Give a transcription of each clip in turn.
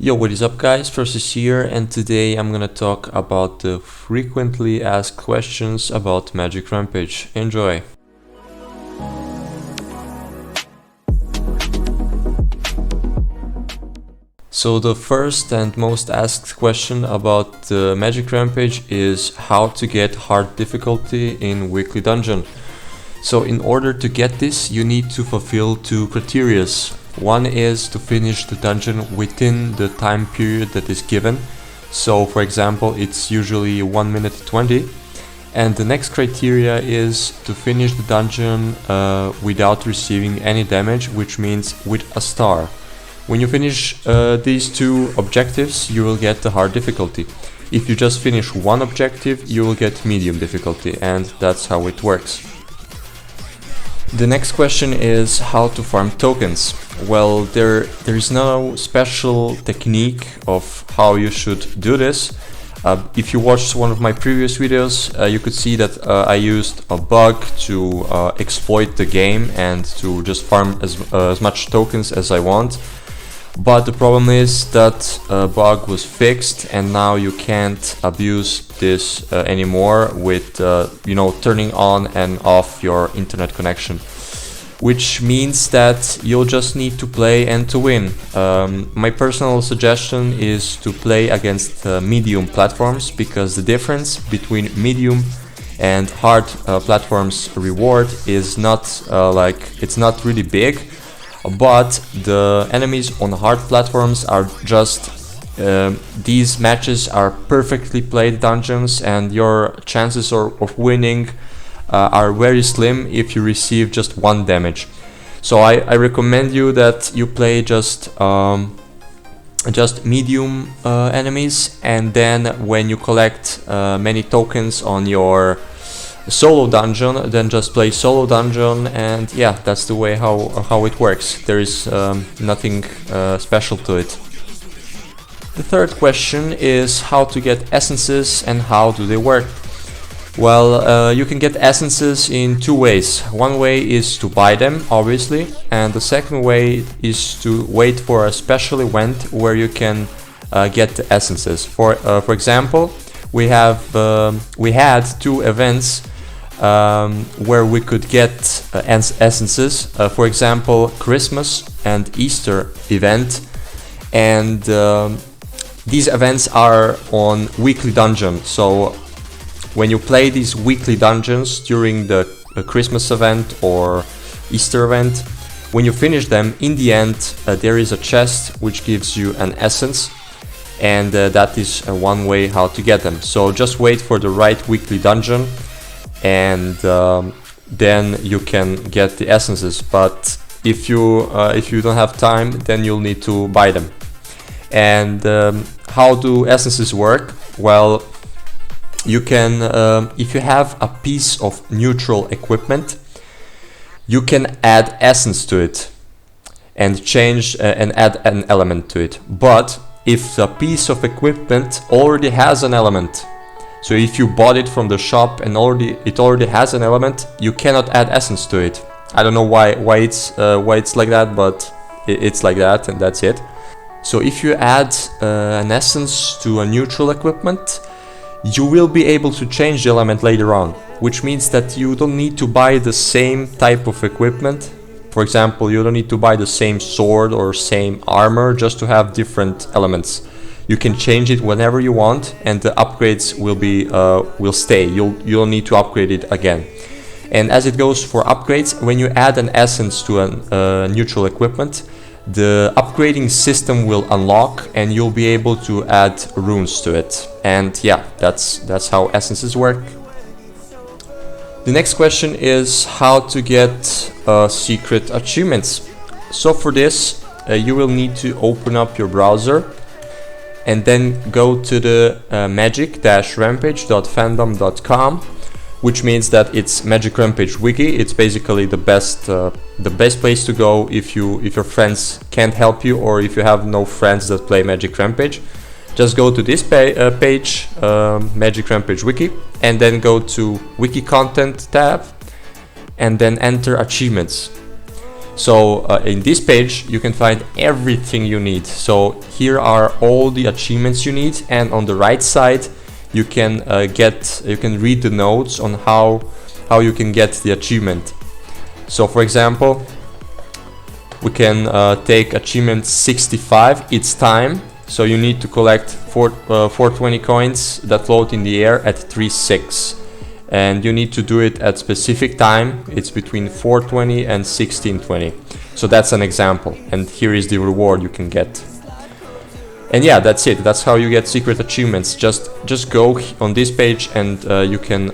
Yo, what is up guys, PrOfSeS here, and today I'm gonna talk about the frequently asked questions about Magic Rampage. Enjoy! So the first and most asked question about the Magic Rampage is how to get hard difficulty in weekly dungeon. So in order to get this, you need to fulfill two criteria. One is to finish the dungeon within the time period that is given. So for example, it's usually 1 minute 20. And the next criteria is to finish the dungeon without receiving any damage, which means with a star. When you finish these two objectives, you will get the hard difficulty. If you just finish one objective, you will get medium difficulty, and that's how it works. The next question is how to farm tokens. Well, there is no special technique of how you should do this. If you watched one of my previous videos, you could see that I used a bug to exploit the game and to just farm as much tokens as I want. But the problem is that bug was fixed, and now you can't abuse this anymore with turning on and off your internet connection, which means that you'll just need to play and to win. My personal suggestion is to play against medium platforms, because the difference between medium and hard platforms reward is not it's not really big. But the enemies on hard platforms are just these matches are perfectly played dungeons, and your chances of winning are very slim if you receive just one damage. So I recommend you that you play just medium enemies, and then when you collect many tokens on your solo dungeon, then just play solo dungeon, and yeah, that's the way how it works. There is nothing special to it. The third question is how to get essences and how do they work. Well, you can get essences in two ways. One way is to buy them, obviously, and the second way is to wait for a special event where you can get the essences. For example, we had two events where we could get essences. For example, Christmas and Easter event, and these events are on weekly dungeon. So when you play these weekly dungeons during the Christmas event or Easter event, when you finish them, in the end there is a chest which gives you an essence, and that is one way how to get them. So just wait for the right weekly dungeon, and then you can get the essences. But if you don't have time, then you'll need to buy them. And how do essences work? Well, you can if you have a piece of neutral equipment, you can add essence to it and change and add an element to it. But if the piece of equipment already has an element, so if you bought it from the shop and it already has an element, you cannot add essence to it. I don't know why it's like that, but it's like that, and that's it. So if you add an essence to a neutral equipment, you will be able to change the element later on, which means that you don't need to buy the same type of equipment. For example, you don't need to buy the same sword or same armor just to have different elements. You can change it whenever you want, and the upgrades will stay. You don't need to upgrade it again. And as it goes for upgrades, when you add an essence to a neutral equipment, the upgrading system will unlock, and you'll be able to add runes to it. And yeah, that's how essences work. The next question is how to get secret achievements. So for this, you will need to open up your browser and then go to the magic-rampage.fandom.com, which means that it's Magic Rampage wiki. It's basically the best place to go if your friends can't help you, or if you have no friends that play Magic Rampage. Just go to this page, Magic Rampage wiki, and then go to wiki content tab, and then enter achievements. So in this page you can find everything you need. So here are all the achievements you need, and on the right side you can read the notes on how you can get the achievement. So for example, we can take achievement 65, it's time. So you need to collect 420 coins that float in the air at 3:06, and you need to do it at specific time. It's between 4:20 and 16:20. So that's an example, and here is the reward you can get. And yeah, that's it. That's how you get secret achievements. Just go on this page and you can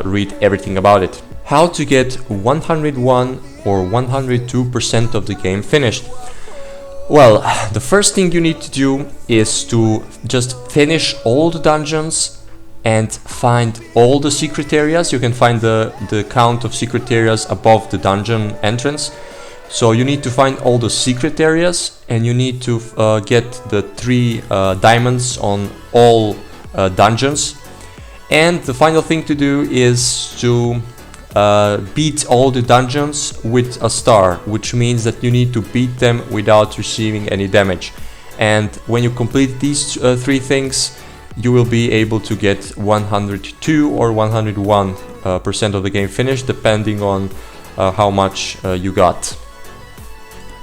read everything about it. How to get 101 or 102% of the game finished? Well, the first thing you need to do is to just finish all the dungeons and find all the secret areas. You can find the count of secret areas above the dungeon entrance. So you need to find all the secret areas, and you need to get the 3 diamonds on all dungeons. And the final thing to do is to beat all the dungeons with a star, which means that you need to beat them without receiving any damage. And when you complete these 3 things, you will be able to get 102 or 101% of the game finished, depending on how much you got.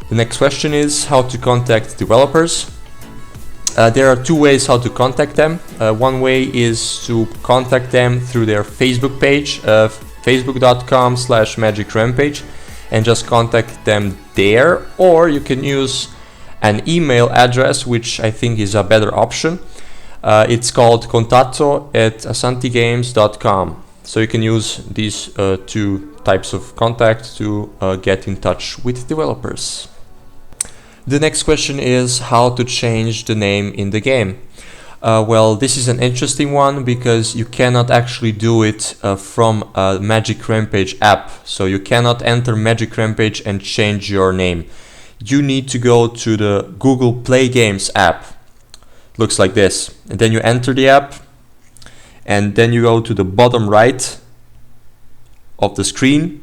The next question is how to contact developers. There are 2 ways how to contact them. One way is to contact them through their Facebook page, facebook.com/Magic Rampage, and just contact them there, or you can use an email address, which I think is a better option. It's called contatto@asantigames.com. So you can use these 2 types of contact to get in touch with developers. The next question is how to change the name in the game. Well, this is an interesting one because you cannot actually do it from a Magic Rampage app. So you cannot enter Magic Rampage and change your name. You need to go to the Google Play Games app. Looks like this. And then you enter the app, and then you go to the bottom right of the screen,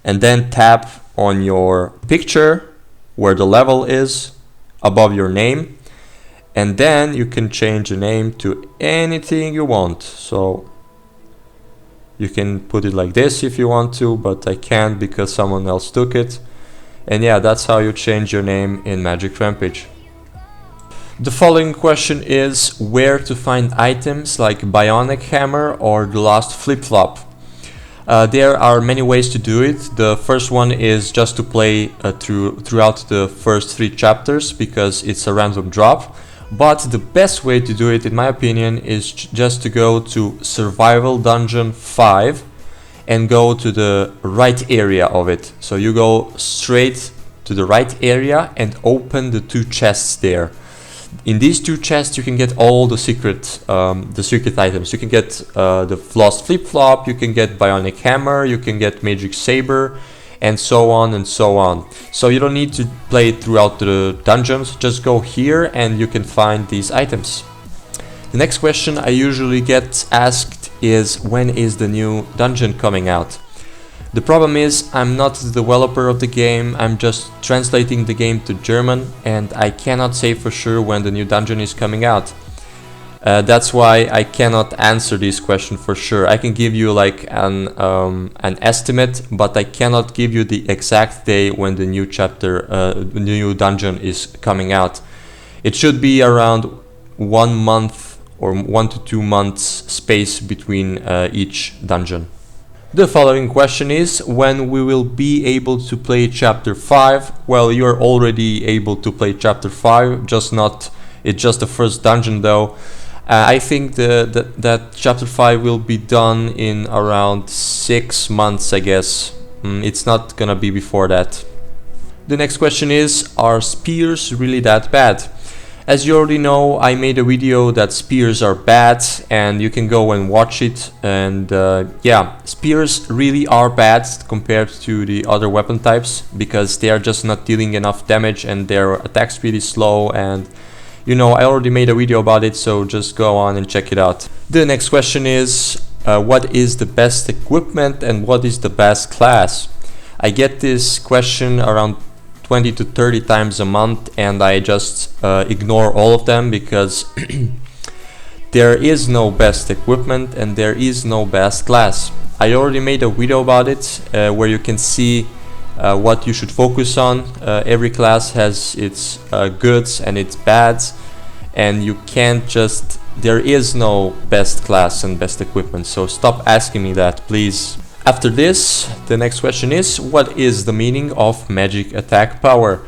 and then tap on your picture where the level is above your name. And then you can change the name to anything you want. So you can put it like this if you want to, but I can't because someone else took it. And yeah, that's how you change your name in Magic Rampage. The following question is where to find items like Bionic Hammer or the Lost Flip-Flop. There are many ways to do it. The first one is just to play throughout the first 3 chapters because it's a random drop. But the best way to do it, in my opinion, is just to go to Survival Dungeon 5 and go to the right area of it. So you go straight to the right area and open the 2 chests there. In these 2 chests you can get all the secret items. You can get the Lost Flip-Flop, you can get Bionic Hammer, you can get Magicsaber, and so on and so on. So you don't need to play throughout the dungeons, just go here and you can find these items. The next question I usually get asked is when is the new dungeon coming out? The problem is I'm not the developer of the game, I'm just translating the game to German, and I cannot say for sure when the new dungeon is coming out. That's why I cannot answer this question for sure. I can give you like an estimate, but I cannot give you the exact day when the new the new dungeon is coming out. It should be around 1 month or 1 to 2 months space between each dungeon. The following question is when we will be able to play chapter 5. Well, you're already able to play chapter 5, it's just the first dungeon though. I think that chapter 5 will be done in around 6 months, I guess. It's not gonna be before that. The next question is, are spears really that bad? As you already know, I made a video that spears are bad, and you can go and watch it. And yeah, spears really are bad compared to the other weapon types because they are just not dealing enough damage and their attack speed is slow, and you know, I already made a video about it, so just go on and check it out. The next question is what is the best equipment and what is the best class? I get this question around 20 to 30 times a month, and I just ignore all of them because there is no best equipment and there is no best class. I already made a video about it where you can see what you should focus on. Every class has its goods and its bads, and you can't just, there is no best class and best equipment, so stop asking me that, please. After this, the next question is, what is the meaning of magic attack power?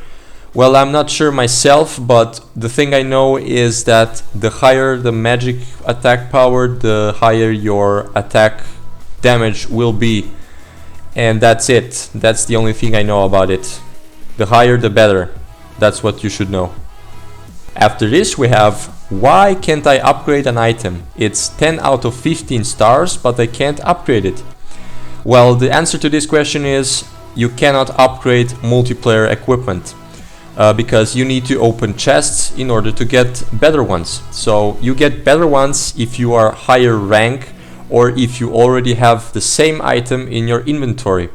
Well, I'm not sure myself, but the thing I know is that the higher the magic attack power, the higher your attack damage will be. And that's it. That's the only thing I know about it. The higher the better. That's what you should know. After this we have, why can't I upgrade an item? It's 10 out of 15 stars, but I can't upgrade it. Well, the answer to this question is, you cannot upgrade multiplayer equipment. Because you need to open chests in order to get better ones. So you get better ones if you are higher rank, or if you already have the same item in your inventory.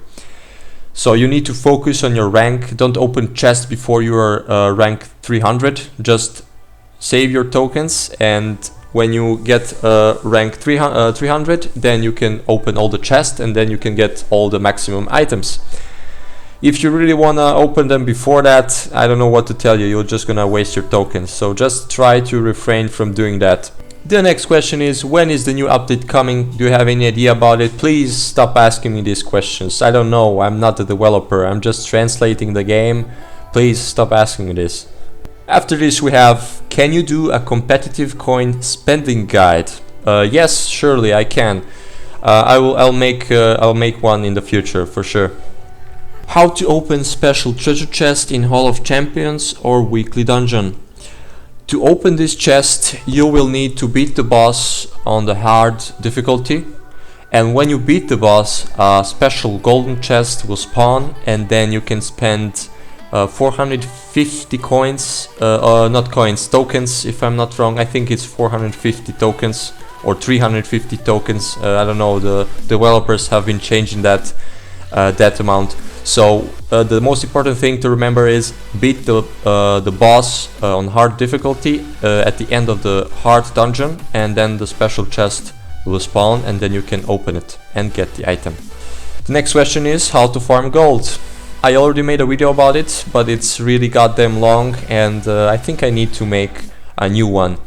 So you need to focus on your rank. Don't open chests before you are rank 300. Just save your tokens, and when you get rank 300, then you can open all the chests, and then you can get all the maximum items. If you really want to open them before that, I don't know what to tell you, you're just gonna waste your tokens. So just try to refrain from doing that. The next question is, when is the new update coming? Do you have any idea about it? Please stop asking me these questions. I don't know, I'm not a developer, I'm just translating the game. Please stop asking me this. After this we have, can you do a competitive coin spending guide? Yes, surely I can. I'll make one in the future for sure. How to open special treasure chest in Hall of Champions or weekly dungeon? To open this chest you will need to beat the boss on the hard difficulty, and when you beat the boss a special golden chest will spawn, and then you can spend 450 coins, not coins, tokens if I'm not wrong. I think it's 450 tokens or 350 tokens, I don't know, the developers have been changing that amount. So the most important thing to remember is beat the boss on hard difficulty at the end of the hard dungeon, and then the special chest will spawn, and then you can open it and get the item. The next question is how to farm gold. I already made a video about it, but it's really goddamn long, and I think I need to make a new one.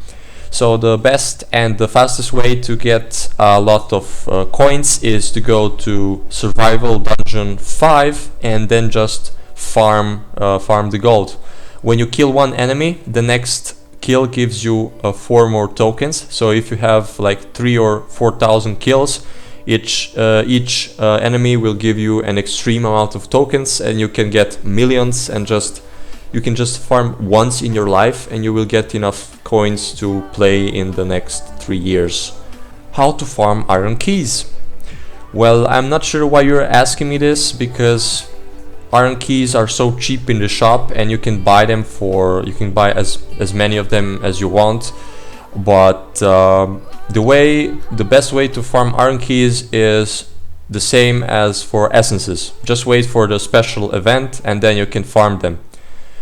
So the best and the fastest way to get a lot of coins is to go to survival dungeon 5 and then just farm the gold. When you kill one enemy, the next kill gives you 4 more tokens. So if you have like 3 or 4,000 kills, each enemy will give you an extreme amount of tokens, and you can get millions, and you can just farm once in your life and you will get enough coins to play in the next 3 years. How to farm iron keys? Well, I'm not sure why you're asking me this, because iron keys are so cheap in the shop, and you can buy them you can buy as many of them as you want. But the best way to farm iron keys is the same as for essences. Just wait for the special event and then you can farm them.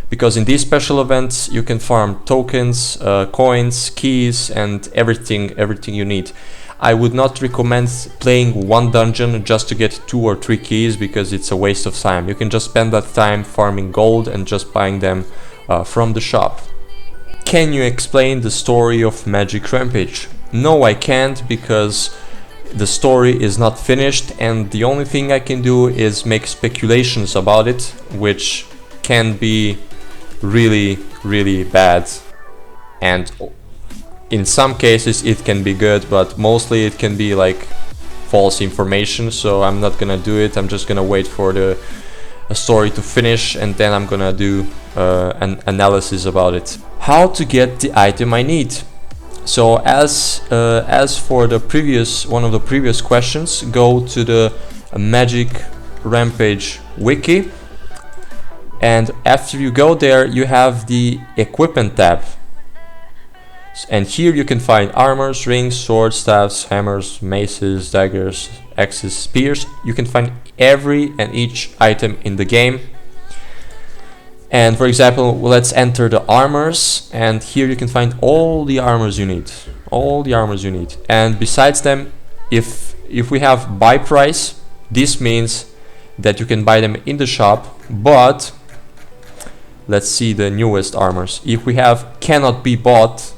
Because in these special events you can farm tokens, coins, keys, and everything you need. I would not recommend playing one dungeon just to get 2 or 3 keys, because it's a waste of time. You can just spend that time farming gold and just buying them from the shop. Can you explain the story of Magic Rampage? No, I can't, because the story is not finished, and the only thing I can do is make speculations about it, which can be really, really bad. And in some cases it can be good, but mostly it can be like false information, so I'm not gonna do it. I'm just gonna wait for the story to finish, and then I'm gonna do an analysis about it. How to get the item I need? So as for the one of the previous questions, go to the Magic Rampage wiki, and after you go there you have the equipment tab, and here you can find armors, rings, swords, staffs, hammers, maces, daggers, axes, spears. You can find every and each item in the game. And for example, let's enter the armors, and here you can find all the armors you need. All the armors you need. And besides them, if we have buy price, this means that you can buy them in the shop, but let's see the newest armors. If we have cannot be bought,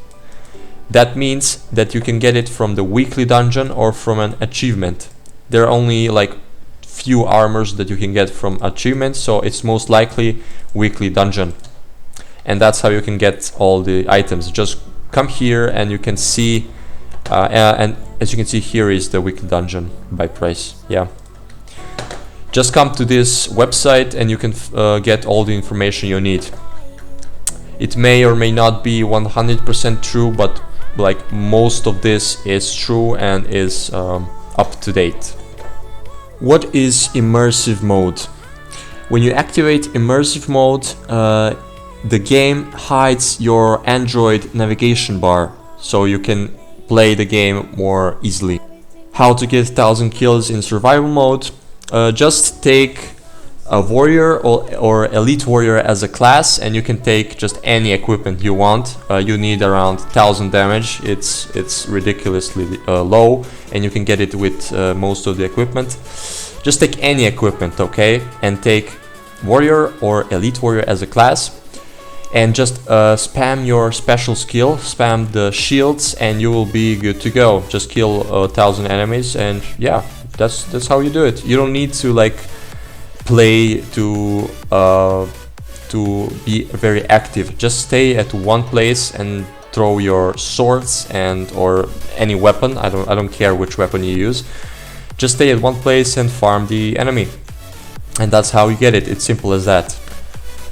that means that you can get it from the weekly dungeon or from an achievement. There are only like few armors that you can get from achievements, so it's most likely weekly dungeon. And that's how you can get all the items. Just come here and you can see, and as you can see, here is the weekly dungeon by price. Yeah. Just come to this website and you can get all the information you need. It may or may not be 100% true, but like most of this is true and is up to date. What is immersive mode? When you activate immersive mode, the game hides your Android navigation bar, so you can play the game more easily. How to get 1000 kills in survival mode? Just take a warrior or elite warrior as a class, and you can take just any equipment you want. You need around 1000 damage. It's ridiculously low, and you can get it with most of the equipment. Just take any equipment, okay, and take warrior or elite warrior as a class, and just spam your special skill, spam the shields, and you will be good to go. Just kill 1000 enemies, and yeah, that's how you do it. You don't need to like play to be very active. Just stay at one place and throw your swords and or any weapon. I don't care which weapon you use. Just stay at one place and farm the enemy, and that's how you get it. It's simple as that.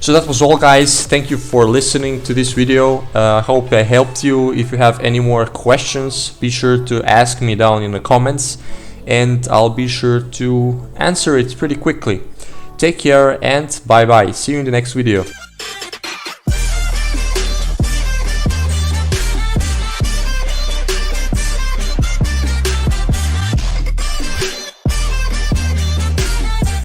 So that was all, guys. Thank you for listening to this video. I hope I helped you. If you have any more questions, be sure to ask me down in the comments, and I'll be sure to answer it pretty quickly. Take care and bye bye. See you in the next video.